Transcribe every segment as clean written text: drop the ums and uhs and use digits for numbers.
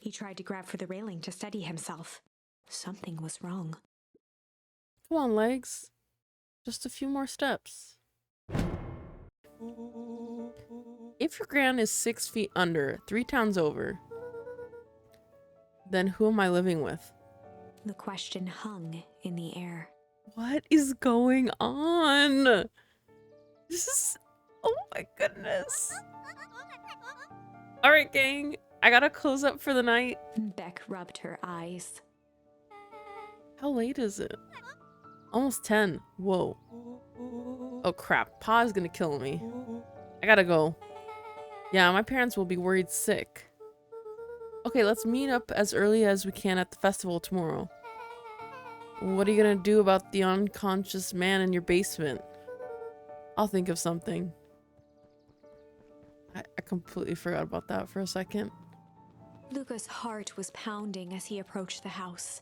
He tried to grab for the railing to steady himself. Something was wrong. Come on, legs. Just a few more steps. If your gran is 6 feet under, 3 towns over, then who am I living with? The question hung in the air. What is going on? This is... Oh my goodness. Alright, gang. I gotta close up for the night. Beck rubbed her eyes. How late is it? Almost 10. Whoa. Oh crap. Pa's gonna kill me. I gotta go. Yeah, my parents will be worried sick. Okay, let's meet up as early as we can at the festival tomorrow. What are you gonna do about the unconscious man in your basement? I'll think of something. I completely forgot about that for a second. Luca's heart was pounding as he approached the house.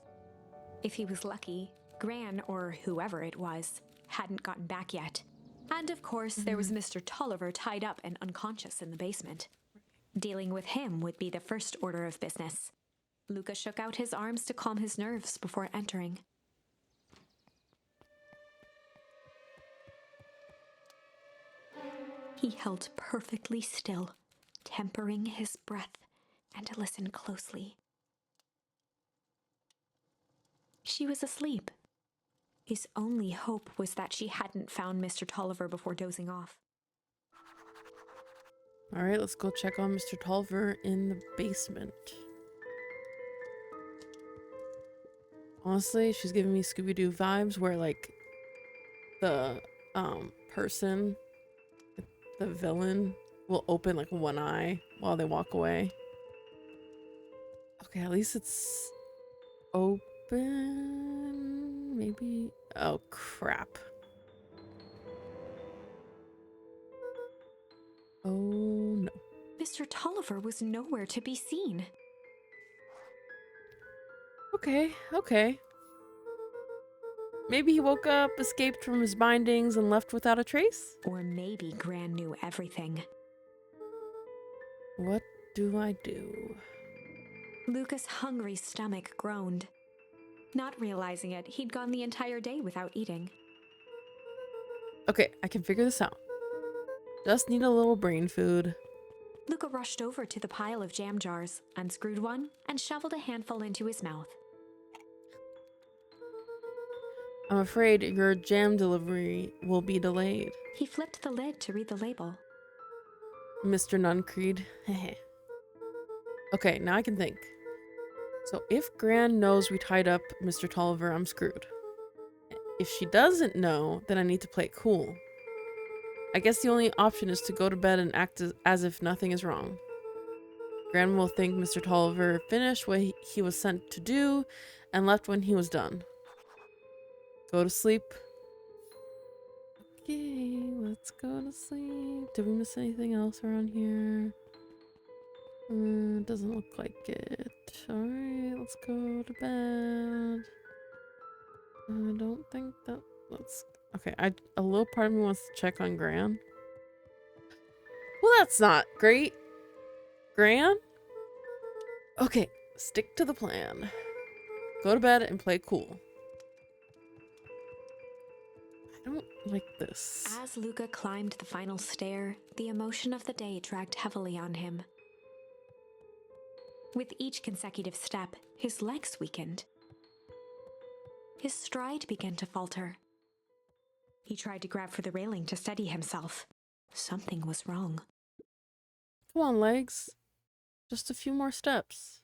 If he was lucky, Gran, or whoever it was, hadn't gotten back yet. And of course, there was Mr. Tolliver tied up and unconscious in the basement. Dealing with him would be the first order of business. Luca shook out his arms to calm his nerves before entering. He held perfectly still, tempering his breath, and listened closely. She was asleep. His only hope was that she hadn't found Mr. Tolliver before dozing off. Alright, let's go check on Mr. Tolliver in the basement. Honestly, she's giving me Scooby-Doo vibes where, like, the person, the villain, will open, like, one eye while they walk away. Okay, at least it's open. Maybe. Oh, crap. Oh, no. Mr. Tolliver was nowhere to be seen. Okay. Maybe he woke up, escaped from his bindings, and left without a trace? Or maybe Gran knew everything. What do I do? Luca's hungry stomach groaned. Not realizing it, he'd gone the entire day without eating. Okay, I can figure this out. Just need a little brain food. Luca rushed over to the pile of jam jars, unscrewed one, and shoveled a handful into his mouth. I'm afraid your jam delivery will be delayed. He flipped the lid to read the label. Mr. Nuncreed. Okay, now I can think. So if Gran knows we tied up Mr. Tolliver, I'm screwed. If she doesn't know, then I need to play it cool. I guess the only option is to go to bed and act as if nothing is wrong. Gran will think Mr. Tolliver finished what he was sent to do and left when he was done. Go to sleep. Okay, let's go to sleep. Did we miss anything else around here? Doesn't look like it. Alright, let's go to bed. I don't think that... Okay, a little part of me wants to check on Gran. Well, that's not great. Gran? Okay, stick to the plan. Go to bed and play cool. I don't like this. As Luca climbed the final stair, the emotion of the day dragged heavily on him. With each consecutive step, his legs weakened. His stride began to falter. He tried to grab for the railing to steady himself. Something was wrong. Come on, legs. Just a few more steps.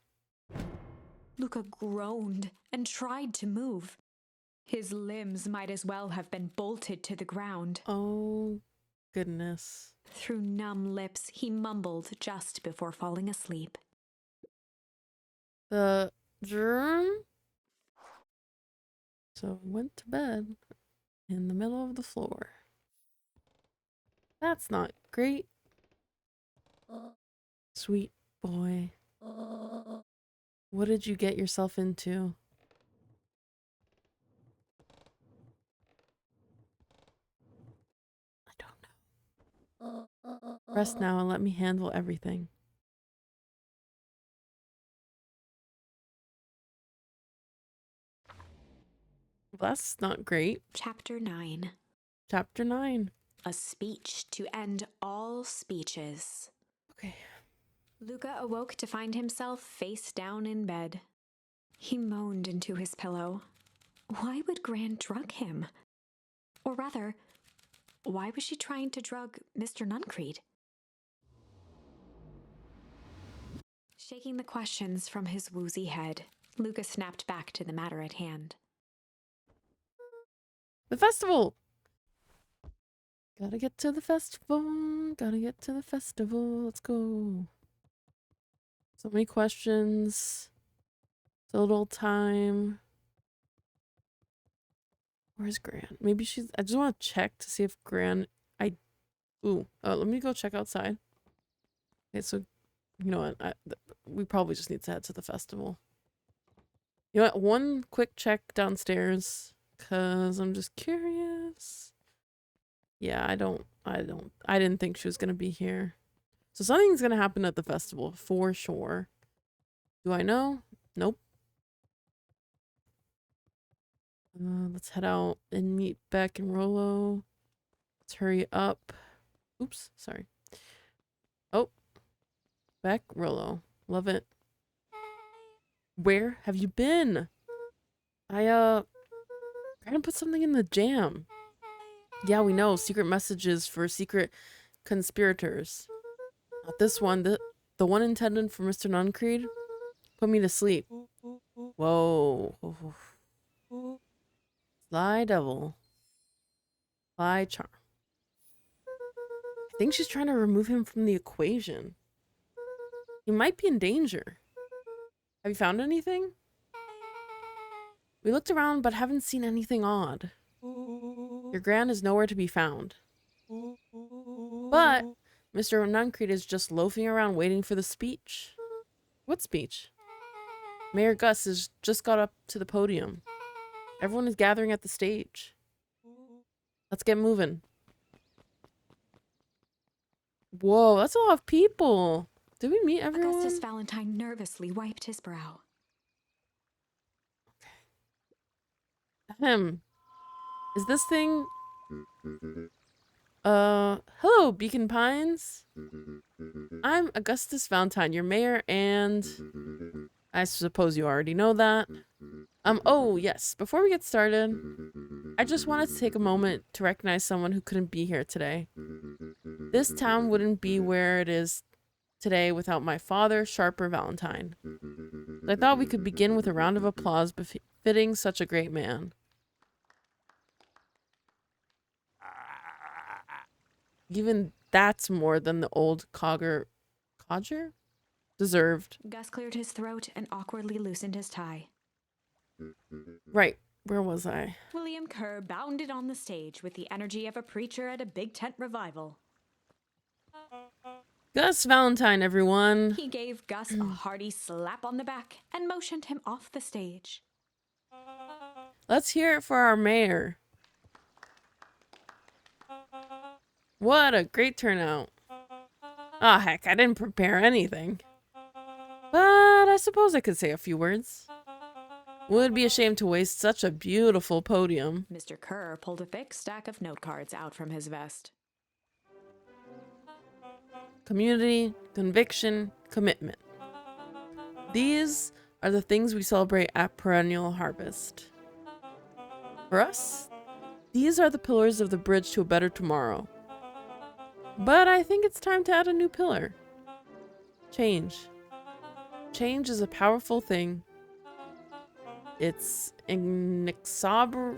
Luca groaned and tried to move. His limbs might as well have been bolted to the ground. Oh, goodness. Through numb lips, he mumbled just before falling asleep. The germ? So went to bed in the middle of the floor. That's not great. Sweet boy. What did you get yourself into? I don't know. Rest now and let me handle everything. That's not great. Chapter 9. Chapter 9. A speech to end all speeches. Okay. Luca awoke to find himself face down in bed. He moaned into his pillow. Why would Gran drug him? Or rather, why was she trying to drug Mr. Nuncreed? Shaking the questions from his woozy head, Luca snapped back to the matter at hand. The festival! Gotta get to the festival. Gotta get to the festival. Let's go. So many questions. So little time. Where's Gran? Maybe she's... I just want to check to see if Gran... let me go check outside. Okay, so... You know what? We probably just need to head to the festival. You know what? One quick check downstairs. Because I'm just curious. Yeah, I didn't think she was going to be here. So something's going to happen at the festival, for sure. Do I know? Nope. Let's head out and meet Beck and Rolo. Let's hurry up. Oops, sorry. Oh. Beck, Rolo. Love it. Where have you been? I gonna put something in the jam. Yeah, we know. Secret messages for secret conspirators. Not this one. The one intended for Mr. Nuncreed put me to sleep. Whoa. Sly devil. Sly charm. I think she's trying to remove him from the equation. He might be in danger. Have you found anything? We looked around but haven't seen anything odd. Your Gran is nowhere to be found. But Mr. Nuncreed is just loafing around waiting for the speech. What speech? Mayor Gus has just got up to the podium. Everyone is gathering at the stage. Let's get moving. Whoa, that's a lot of people. Did we meet everyone? Augustus Valentine nervously wiped his brow. Is this thing... hello, beaconpines. I'm Augustus Valentine, your mayor, and... I suppose you already know that. Oh, yes. Before we get started, I just wanted to take a moment to recognize someone who couldn't be here today. This town wouldn't be where it is today without my father, Sharper Valentine. I thought we could begin with a round of applause befitting such a great man. Even that's more than the old codger deserved. Gus cleared his throat and awkwardly loosened his tie. Right. Where was I? William Kerr bounded on the stage with the energy of a preacher at a big tent revival. Gus Valentine, everyone. He gave Gus a hearty slap on the back and motioned him off the stage. Let's hear it for our mayor. What a great turnout. Ah, heck, I didn't prepare anything. But I suppose I could say a few words. Would be a shame to waste such a beautiful podium. Mr. Kerr pulled a thick stack of note cards out from his vest. Community, conviction, commitment. These are the things we celebrate at Perennial Harvest. For us, these are the pillars of the bridge to a better tomorrow. But I think it's time to add a new pillar. Change. Change is a powerful thing. It's inexorable,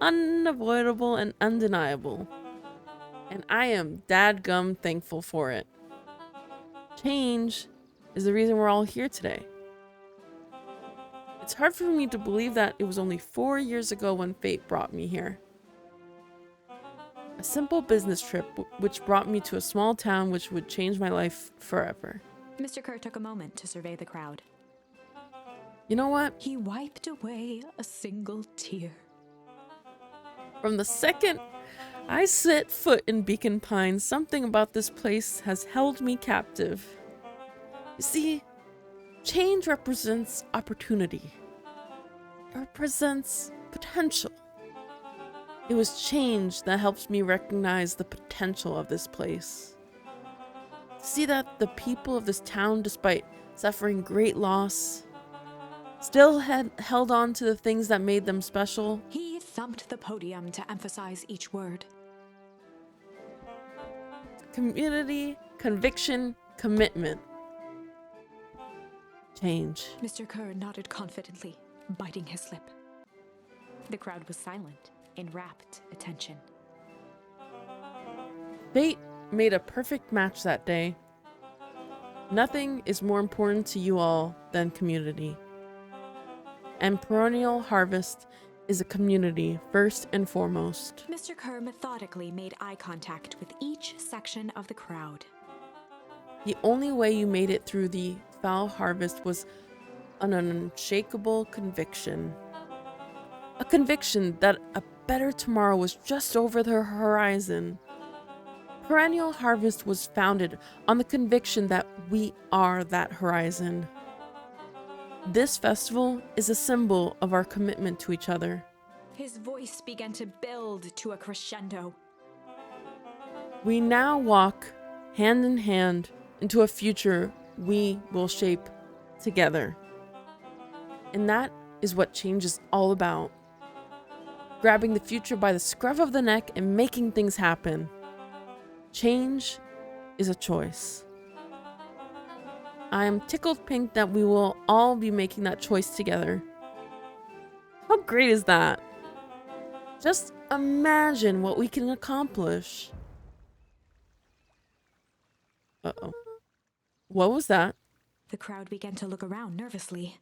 unavoidable, and undeniable. And I am dadgum thankful for it. Change is the reason we're all here today. It's hard for me to believe that it was only 4 years ago when fate brought me here. A simple business trip which brought me to a small town which would change my life forever. Mr. Kerr took a moment to survey the crowd. You know what? He wiped away a single tear. From the second I set foot in Beacon Pines, something about this place has held me captive. You see, Change represents opportunity. It represents potential. It was change that helps me recognize the potential of this place. To see that the people of this town, despite suffering great loss, still had held on to the things that made them special. He thumped the podium to emphasize each word. Community, conviction, commitment. Change. Mr. Kerr nodded confidently, biting his lip. The crowd was silent, in rapt attention. Fate made a perfect match that day. Nothing is more important to you all than community. And Perennial Harvest is a community first and foremost. Mr. Kerr methodically made eye contact with each section of the crowd. The only way you made it through the foul harvest was an unshakable conviction. A conviction that a better tomorrow was just over the horizon. Perennial Harvest was founded on the conviction that we are that horizon. This festival is a symbol of our commitment to each other. His voice began to build to a crescendo. We now walk hand in hand into a future we will shape together. And that is what change is all about. Grabbing the future by the scruff of the neck and making things happen. Change is a choice. I am tickled pink that we will all be making that choice together. How great is that? Just imagine what we can accomplish. Uh-oh. What was that? The crowd began to look around nervously.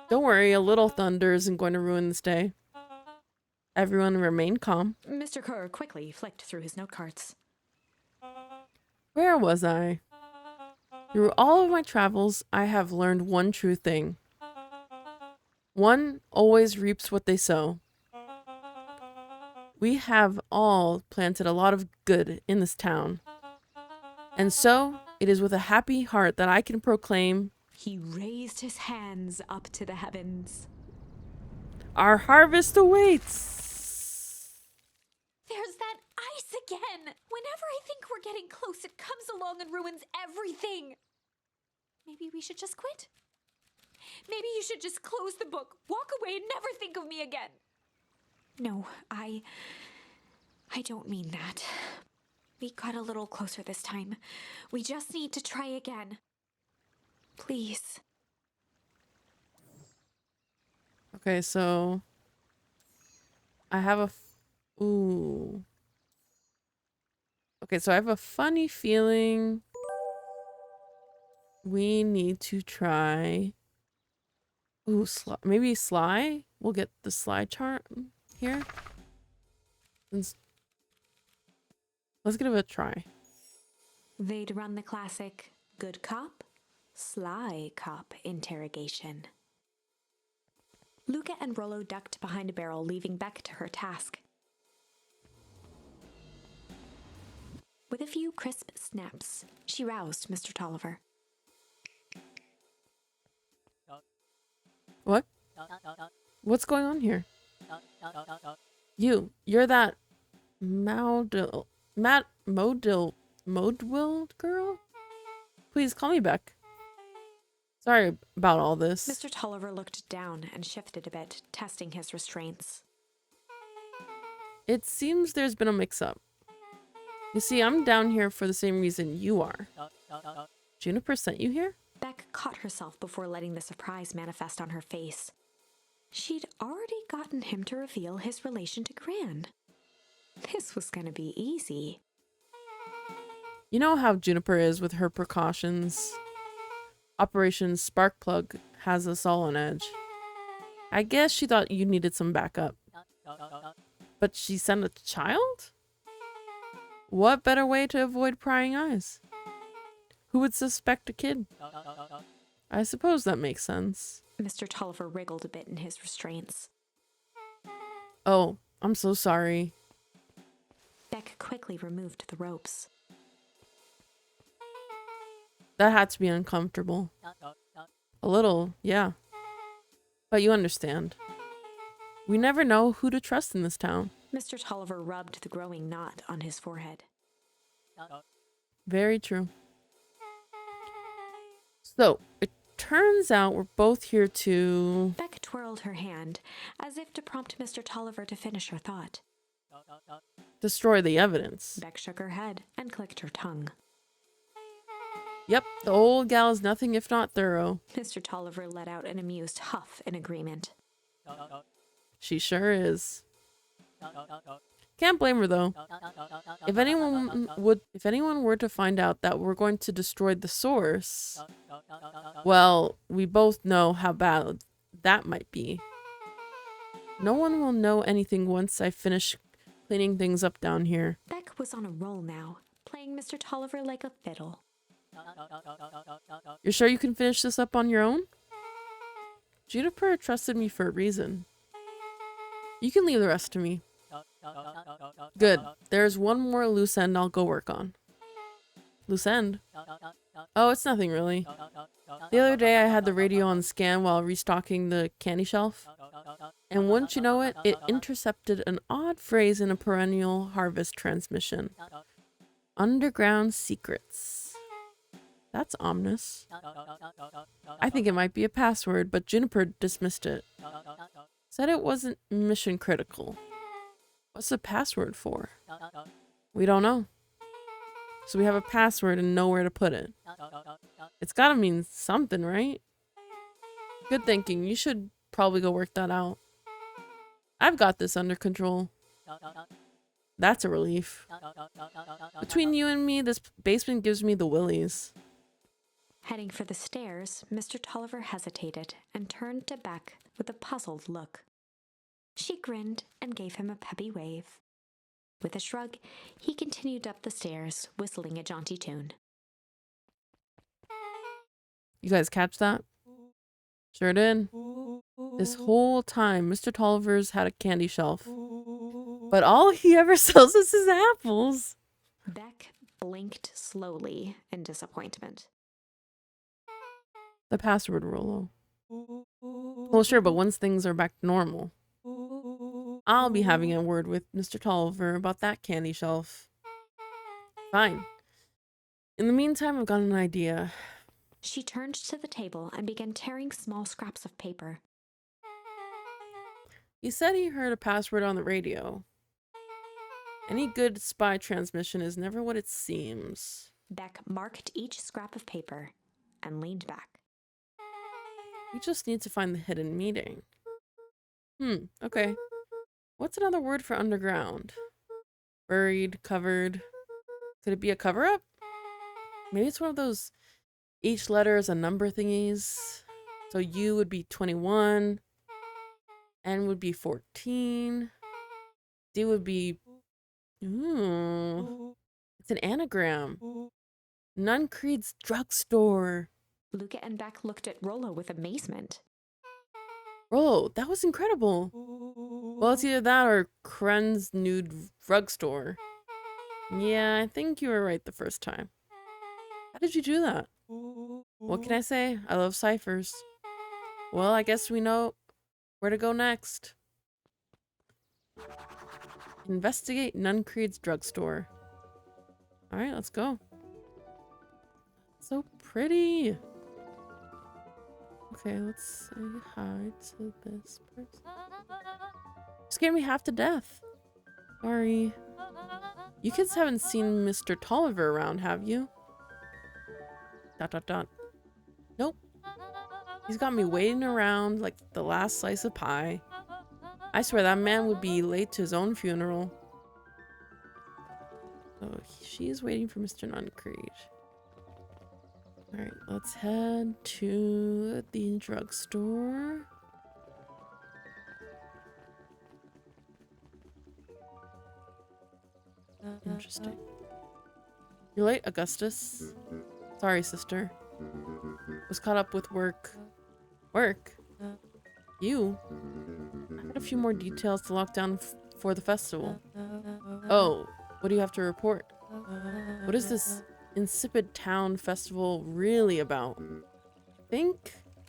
Don't worry, a little thunder isn't going to ruin this day. Everyone remain calm. Mr. Kerr quickly flicked through his note cards. Where was I? Through all of my travels, I have learned one true thing. One always reaps what they sow. We have all planted a lot of good in this town. And so, it is with a happy heart that I can proclaim, He raised his hands up to the heavens. our harvest awaits! There's that ice again! Whenever I think we're getting close, it comes along and ruins everything. Maybe we should just quit? Maybe you should just close the book, walk away, and never think of me again. No, I don't mean that. We got a little closer this time. We just need to try again. Please. Okay, so I have a ooh. Okay, so I have a funny feeling we need to try. Ooh, maybe Sly? We'll get the Sly chart here. Let's give it a try. They'd run the classic good cop, sly cop interrogation. Luca and Rollo ducked behind a barrel, leaving Beck to her task. With a few crisp snaps, she roused Mr. Tolliver. What? What's going on here? You're that Modil girl? Please call me Beck. Sorry about all this. Mr. Tolliver looked down and shifted a bit, testing his restraints. It seems there's been a mix-up. You see, I'm down here for the same reason you are. Juniper sent you here? Beck caught herself before letting the surprise manifest on her face. She'd already gotten him to reveal his relation to Gran. This was gonna be easy. You know how Juniper is with her precautions. Operation Sparkplug has us all on edge. I guess she thought you needed some backup. But she sent a child? What better way to avoid prying eyes? Who would suspect a kid? I suppose that makes sense. Mr. Tolliver wriggled a bit in his restraints. Oh, I'm so sorry. Beck quickly removed the ropes. That had to be uncomfortable. A little, yeah. But you understand. We never know who to trust in this town. Mr. Tolliver rubbed the growing knot on his forehead. Very true. So, it turns out we're both here to... Beck twirled her hand, as if to prompt Mr. Tolliver to finish her thought. destroy the evidence. Beck shook her head and clicked her tongue. Yep, the old gal is nothing if not thorough. Mr. Tolliver let out an amused huff in agreement. She sure is. Can't blame her though. If anyone were to find out that we're going to destroy the source, well, we both know how bad that might be. No one will know anything once I finish cleaning things up down here. Beck was on a roll now, playing Mr. Tolliver like a fiddle. You're sure you can finish this up on your own? Juniper trusted me for a reason. You can leave the rest to me. Good. There's one more loose end I'll go work on. Loose end? Oh, it's nothing really. The other day I had the radio on scan while restocking the candy shelf. And wouldn't you know it, it intercepted an odd phrase in a perennial harvest transmission. Underground secrets. That's ominous. I think it might be a password, but Juniper dismissed it. Said it wasn't mission critical. What's the password for? We don't know. So we have a password and nowhere to put it. It's gotta mean something, right? Good thinking. You should probably go work that out. I've got this under control. That's a relief. Between you and me, this basement gives me the willies. Heading for the stairs, Mr. Tolliver hesitated and turned to Beck with a puzzled look. She grinned and gave him a peppy wave. With a shrug, he continued up the stairs, whistling a jaunty tune. You guys catch that? Sure did. This whole time, Mr. Tolliver's had a candy shelf. But all he ever sells is his apples. Beck blinked slowly in disappointment. The password, Rolo. Well, sure, but once things are back to normal, I'll be having a word with Mr. Tolliver about that candy shelf. Fine. In the meantime, I've got an idea. She turned to the table and began tearing small scraps of paper. He said he heard a password on the radio. Any good spy transmission is never what it seems. Beck marked each scrap of paper and leaned back. We just need to find the hidden meeting. Okay. What's another word for underground? Buried, covered. Could it be a cover-up? Maybe it's one of those each letter is a number thingies. So U would be 21. N would be 14. D would be... Ooh. It's an anagram. Nun Creed's drugstore. Luca and Beck looked at Rollo with amazement. Rollo, that was incredible. Well, it's either that or Kren's nude drugstore. Yeah, I think you were right the first time. How did you do that? What can I say? I love ciphers. Well, I guess we know where to go next. Investigate Nun Creed's drugstore. Alright, let's go. So pretty. Okay, let's say hi to this person. Scared me half to death. Sorry. You kids haven't seen Mr. Tolliver around, have you? ... Nope. He's got me waiting around like the last slice of pie. I swear that man would be late to his own funeral. Oh, she's waiting for Mr. Nuncreed. Alright, let's head to the drugstore. Interesting. You're late, Augustus. Sorry, sister. Was caught up with work. Work? You? I had a few more details to lock down for the festival. Oh, what do you have to report? What is this insipid town festival really about?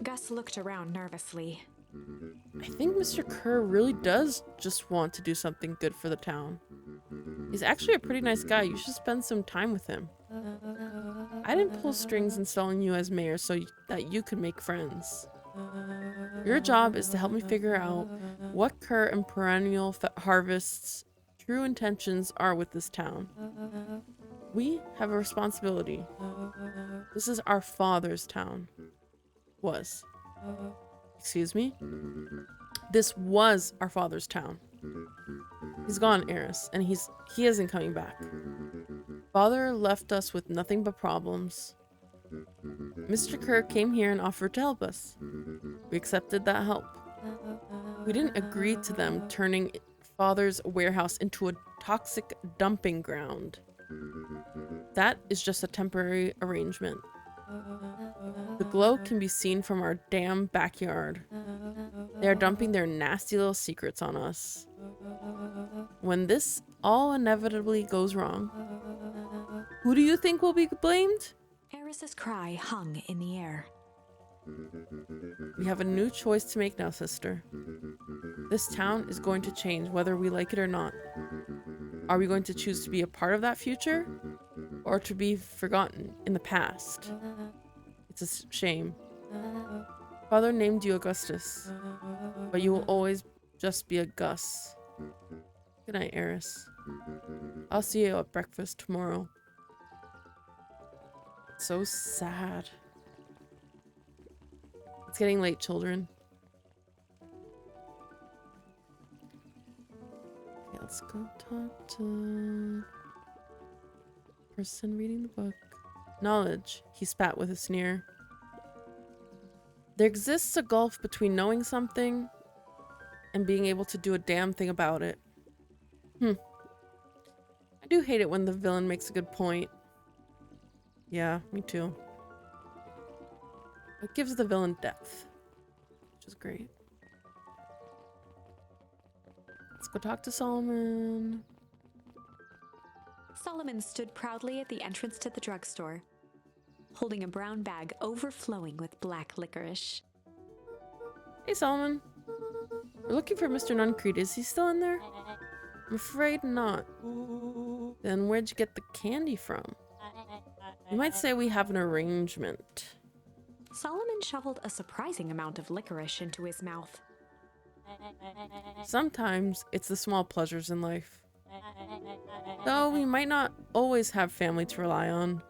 Gus looked around nervously. I think Mr. Kerr really does just want to do something good for the town. He's actually a pretty nice guy. You should spend some time with him. I didn't pull strings installing you as mayor so that you could make friends. Your job is to help me figure out what Kerr and Perennial Harvest's true intentions are with this town. We have a responsibility. This is our father's town. Was. Excuse me? This was our father's town. He's gone, Eris, and he isn't coming back. Father left us with nothing but problems. Mr. Kerr came here and offered to help us. We accepted that help. We didn't agree to them turning Father's warehouse into a toxic dumping ground. That is just a temporary arrangement. The glow can be seen from our damn backyard. They are dumping their nasty little secrets on us. When this all inevitably goes wrong, who do you think will be blamed? Eris's cry hung in the air. We have a new choice to make now, sister. This town is going to change whether we like it or not. Are we going to choose to be a part of that future? Or to be forgotten in the past? It's a shame. Father named you Augustus, but you will always just be a Gus. Good night, Eris. I'll see you at breakfast tomorrow. So sad. It's getting late, children. Okay, let's go talk to person reading the book. Knowledge, he spat with a sneer. There exists a gulf between knowing something and being able to do a damn thing about it. I do hate it when the villain makes a good point. Yeah, me too. It gives the villain depth, which is great. Let's go talk to Solomon. Solomon stood proudly at the entrance to the drugstore, holding a brown bag overflowing with black licorice. Hey, Solomon. We're looking for Mr. Nuncreed. Is he still in there? I'm afraid not. Then where'd you get the candy from? You might say we have an arrangement. Solomon shoveled a surprising amount of licorice into his mouth. Sometimes it's the small pleasures in life. Though we might not always have family to rely on.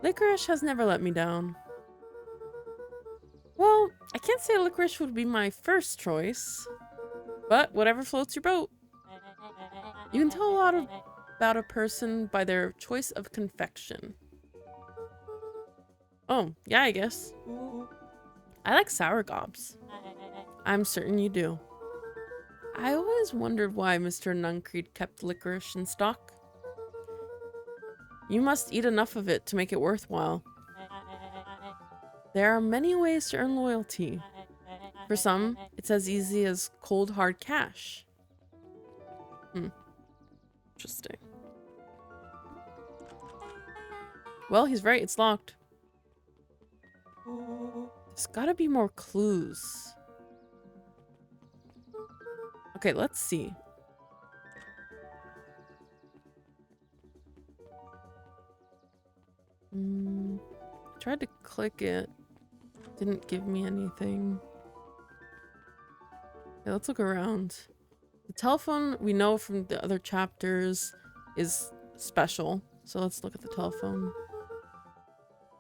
Licorice has never let me down. Well, I can't say licorice would be my first choice, but whatever floats your boat. You can tell a lot about a person by their choice of confection. Oh, yeah, I guess. I like sour gobs. I'm certain you do. I always wondered why Mr. Nuncreed kept licorice in stock. You must eat enough of it to make it worthwhile. There are many ways to earn loyalty. For some, it's as easy as cold hard cash. Interesting. Well, he's right, it's locked. There's gotta be more clues. Okay, let's see. Tried to click it. Didn't give me anything. Okay, let's look around. The telephone, we know from the other chapters, is special. So let's look at the telephone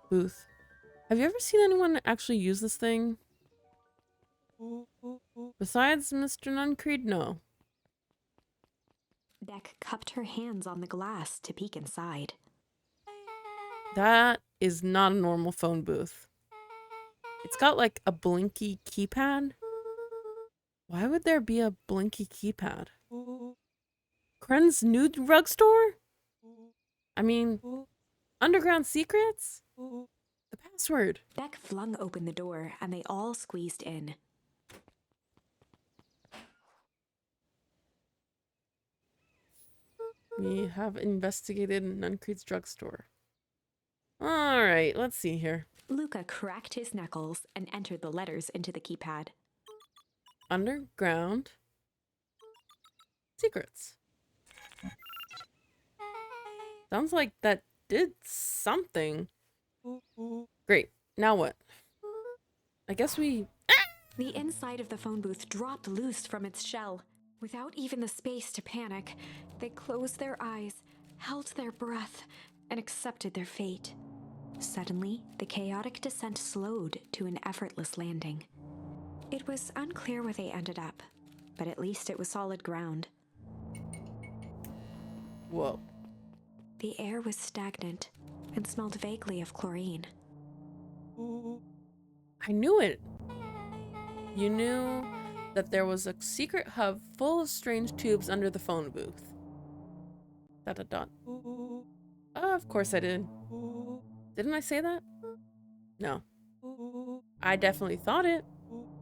booth. Have you ever seen anyone actually use this thing? Besides Mr. Nuncreed, no. Beck cupped her hands on the glass to peek inside. That is not a normal phone booth. It's got like a blinky keypad. Why would there be a blinky keypad? Kren's new drugstore? I mean, underground secrets? The password. Beck flung open the door and they all squeezed in. We have investigated Nuncreed's drugstore. Alright, let's see here. Luca cracked his knuckles and entered the letters into the keypad. Underground secrets. Sounds like that did something. Great. Now what? I guess we... The inside of the phone booth dropped loose from its shell. Without even the space to panic, they closed their eyes, held their breath, and accepted their fate. Suddenly, the chaotic descent slowed to an effortless landing. It was unclear where they ended up, but at least it was solid ground. Whoa. The air was stagnant and smelled vaguely of chlorine. I knew it. You knew that there was a secret hub full of strange tubes under the phone booth. ... Of course I did. Didn't I say that? No. I definitely thought it.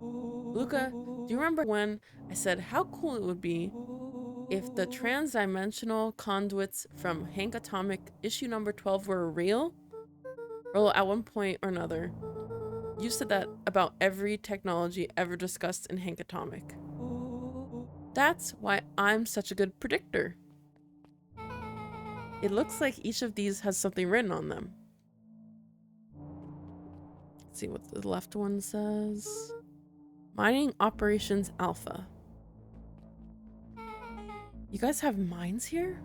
Luca, do you remember when I said how cool it would be if the trans-dimensional conduits from Hank Atomic issue number 12 were real? Or at one point or another, you said that about every technology ever discussed in Hank Atomic. That's why I'm such a good predictor. It looks like each of these has something written on them. Let's see what the left one says. Mining Operations Alpha. You guys have mines here?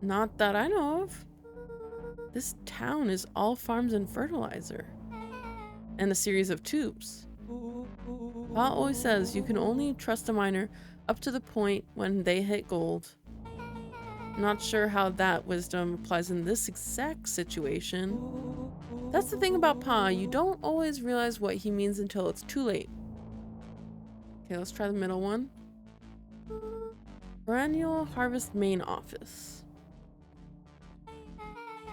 Not that I know of. This town is all farms and fertilizer. And a series of tubes. Pa always says you can only trust a miner up to the point when they hit gold. Not sure how that wisdom applies in this exact situation. That's the thing about Pa, you don't always realize what he means until it's too late. Okay, let's try the middle one. Perennial Harvest Main Office.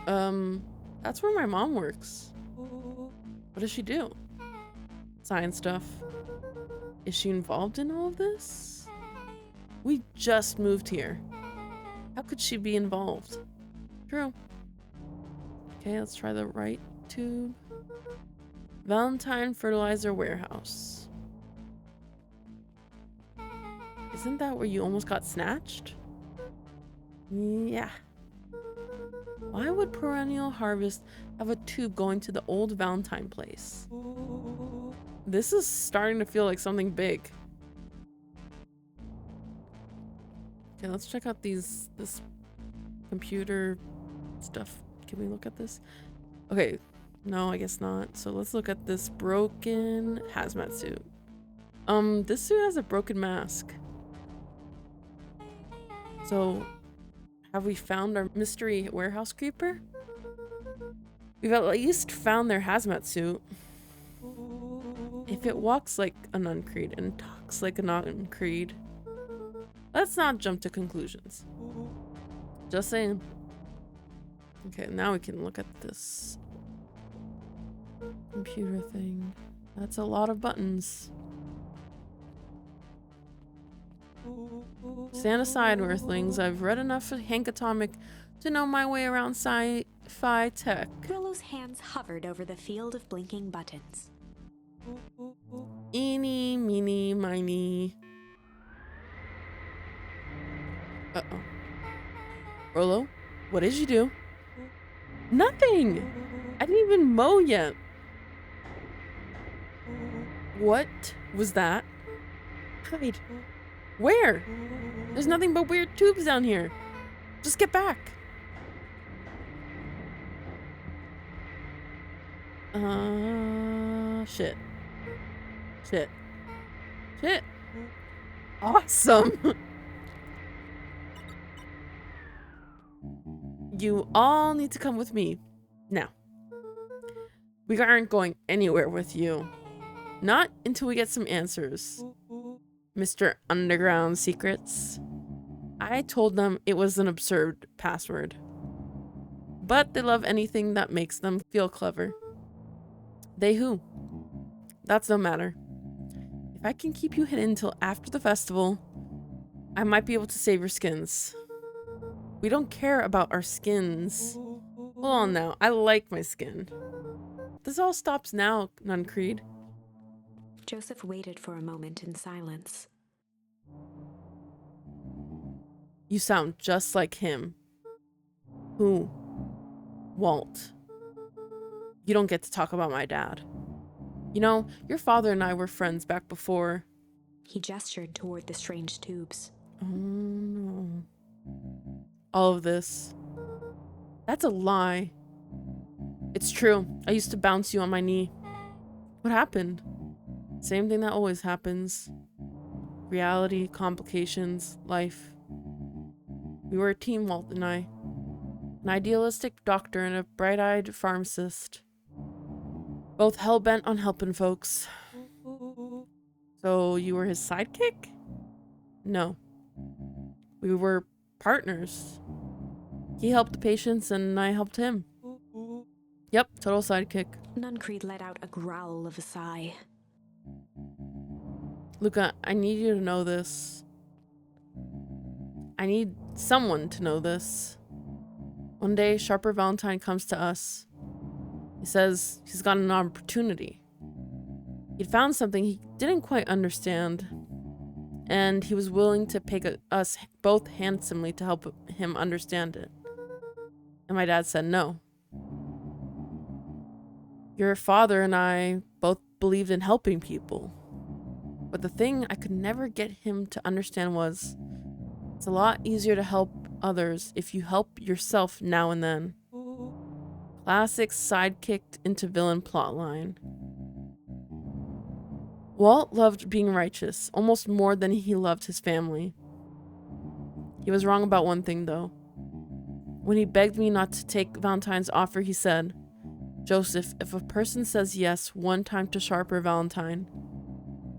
That's where my mom works. What does she do? Science stuff. Is she involved in all of this? We just moved here. How could she be involved? True. Okay, let's try the right tube. Valentine Fertilizer Warehouse. Isn't that where you almost got snatched? Yeah. Why would Perennial Harvest have a tube going to the old Valentine place? This is starting to feel like something big. Okay, let's check out this computer stuff. Can we look at this? Okay, no, I guess not. So let's look at this broken hazmat suit. This suit has a broken mask. So, have we found our mystery warehouse creeper? We've at least found their hazmat suit. If it walks like a non-creed and talks like a non-creed, let's not jump to conclusions. Just saying. Okay, now we can look at this computer thing. That's a lot of buttons. Stand aside, Earthlings. I've read enough of Hank Atomic to know my way around sci-fi tech. Grillo's hands hovered over the field of blinking buttons. Eeny, meeny, miny. Uh-oh. Rolo, what did you do? Nothing! I didn't even mow yet. What was that? Hide. Where? There's nothing but weird tubes down here. Just get back. Shit. Shit. Shit. Awesome. You all need to come with me. Now. We aren't going anywhere with you. Not until we get some answers. Mr. Underground Secrets. I told them it was an absurd password. But they love anything that makes them feel clever. They who? That's no matter. If I can keep you hidden until after the festival, I might be able to save your skins. We don't care about our skins. Hold on now. I like my skin. This all stops now, Nuncreed. Joseph waited for a moment in silence. You sound just like him. Who? Walt. You don't get to talk about my dad. You know, your father and I were friends back before. He gestured toward the strange tubes. Oh no. All of this. That's a lie. It's true. I used to bounce you on my knee. What happened? Same thing that always happens. Reality, complications, life. We were a team, Walt and I. An idealistic doctor and a bright-eyed pharmacist. Both hell-bent on helping folks. So you were his sidekick? No. We were partners. He helped the patients and I helped him. Yep, total sidekick. Nuncreed let out a growl of a sigh. Luca, I need you to know this. I need someone to know this. One day, Sharper Valentine comes to us. He says he's got an opportunity. He'd found something he didn't quite understand, and he was willing to pay us both handsomely to help him understand it. And my dad said no. Your father and I both believed in helping people. But the thing I could never get him to understand was, it's a lot easier to help others if you help yourself now and then. Classic sidekicked into villain plotline. Walt loved being righteous, almost more than he loved his family. He was wrong about one thing, though. When he begged me not to take Valentine's offer, he said, "Joseph, if a person says yes one time to Sharper Valentine,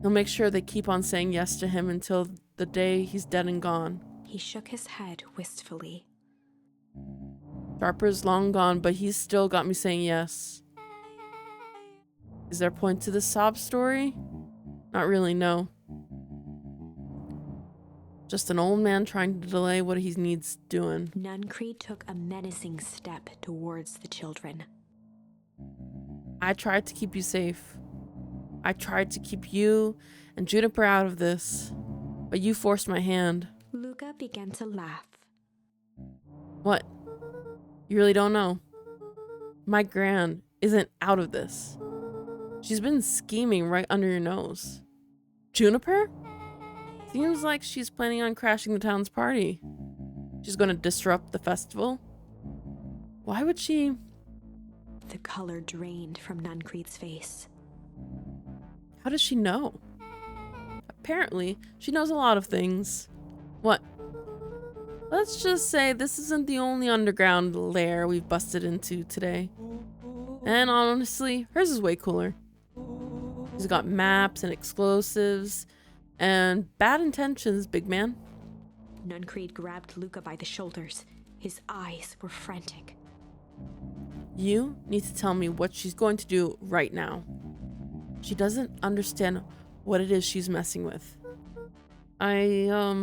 he'll make sure they keep on saying yes to him until the day he's dead and gone." He shook his head wistfully. Sharper's long gone, but he's still got me saying yes. Is there a point to this sob story? Not really, no. Just an old man trying to delay what he needs doing. Nuncreed took a menacing step towards the children. I tried to keep you safe. I tried to keep you and Juniper out of this, but you forced my hand. Luca began to laugh. What? You really don't know? My gran isn't out of this. She's been scheming right under your nose. Juniper? Seems like she's planning on crashing the town's party. She's going to disrupt the festival. Why would she? The color drained from Nuncreed's face. How does she know? Apparently, she knows a lot of things. What? Let's just say this isn't the only underground lair we've busted into today. And honestly, hers is way cooler. She's got maps and explosives and bad intentions, big man. Nuncreed grabbed Luca by the shoulders. His eyes were frantic. You need to tell me what she's going to do right now. She doesn't understand what it is she's messing with. Tell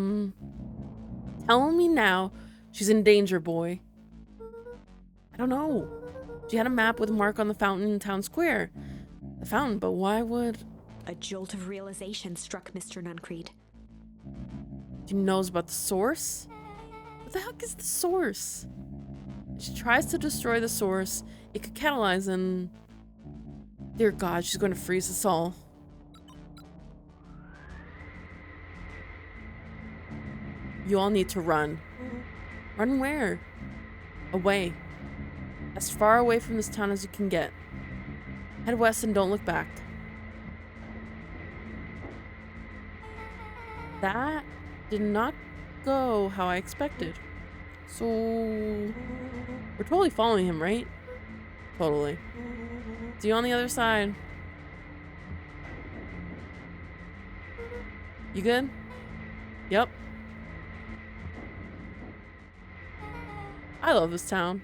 me now she's in danger, boy. I don't know. She had a map with a mark on the fountain in town square. The fountain, but why would... A jolt of realization struck Mr. Nuncreed. She knows about the source? What the heck is the source? If she tries to destroy the source, it could catalyze and... Dear God, she's going to freeze us all. You all need to run. Run where? Away. As far away from this town as you can get. Head west and don't look back. That did not go how I expected. So... We're totally following him, right? Totally. See you on the other side. You good? Yep. I love this town.